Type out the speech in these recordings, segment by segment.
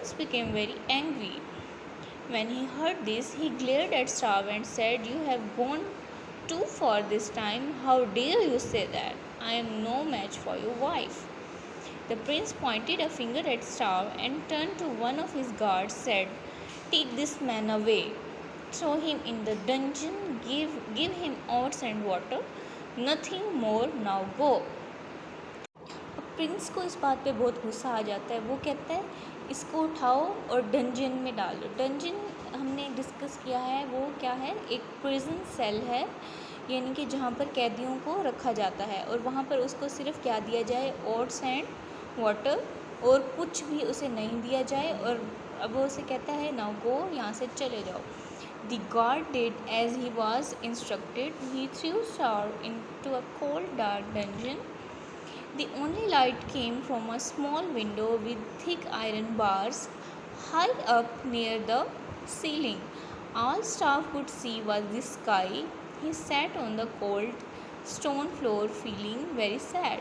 prince became very angry. When he heard this, he glared at Stav and said, "You have gone too far this time. How dare you say that? I am no match for your wife." The prince pointed a finger at Stav and turned to one of his guards, said, "Take this man away. Throw him in the dungeon. Give him oats and water. Nothing more. Now go." Prince को इस बात पे बहुत गुस्सा आ जाता है। वो कहता है, इसको उठाओ और डंजन में डालो। डंजन हमने डिस्कस किया है, वो क्या है, एक प्रिजन सेल है, यानी कि जहाँ पर कैदियों को रखा जाता है और वहाँ पर उसको सिर्फ क्या दिया जाए, ओट्स एंड वाटर, और कुछ भी उसे नहीं दिया जाए। और अब वो उसे कहता है, नाउ गो, यहाँ से चले जाओ। The guard did as he was instructed. He threw Star into a cold dark dungeon. The only light came from a small window with thick iron bars high up near the ceiling. All Star could see was the sky. He sat on the cold stone floor feeling very sad.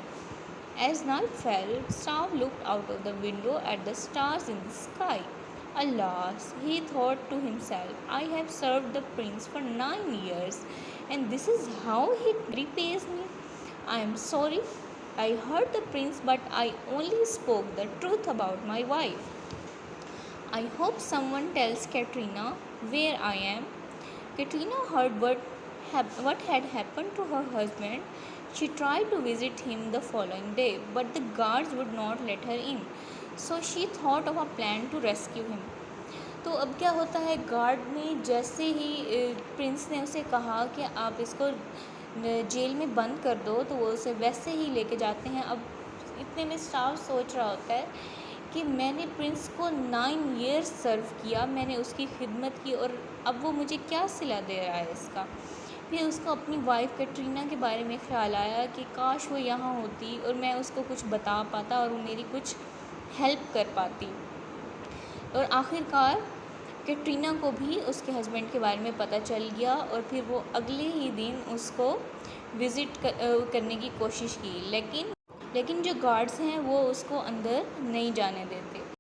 As night fell, Star looked out of the window at the stars in the sky. Alas, he thought to himself, I have served the prince for 9 years, and this is how he repays me. I am sorry. I hurt the prince, but I only spoke the truth about my wife. I hope someone tells Katrina where I am. Katrina heard what had happened to her husband. She tried to visit him the following day, but the guards would not let her in. So she thought of a plan to rescue him. तो अब क्या होता है, guard ने जैसे ही Prince ने उसे कहा कि आप इसको जेल में बंद कर दो, तो वो उसे वैसे ही लेके जाते हैं। अब इतने में स्टार सोच रहा होता है कि मैंने प्रिंस को 9 ईयर्स सर्व किया, मैंने उसकी खिदमत की, और अब वो मुझे क्या सिला दे रहा है इसका। फिर उसको अपनी वाइफ कैटरीना के बारे में ख्याल आया कि काश वो यहाँ होती और मैं उसको कुछ बता पाता और वो मेरी कुछ हेल्प कर पाती। और आखिरकार कैटरीना को भी उसके हस्बैंड के बारे में पता चल गया और फिर वो अगले ही दिन उसको विज़िट करने की कोशिश की, लेकिन जो गार्ड्स हैं वो उसको अंदर नहीं जाने देते।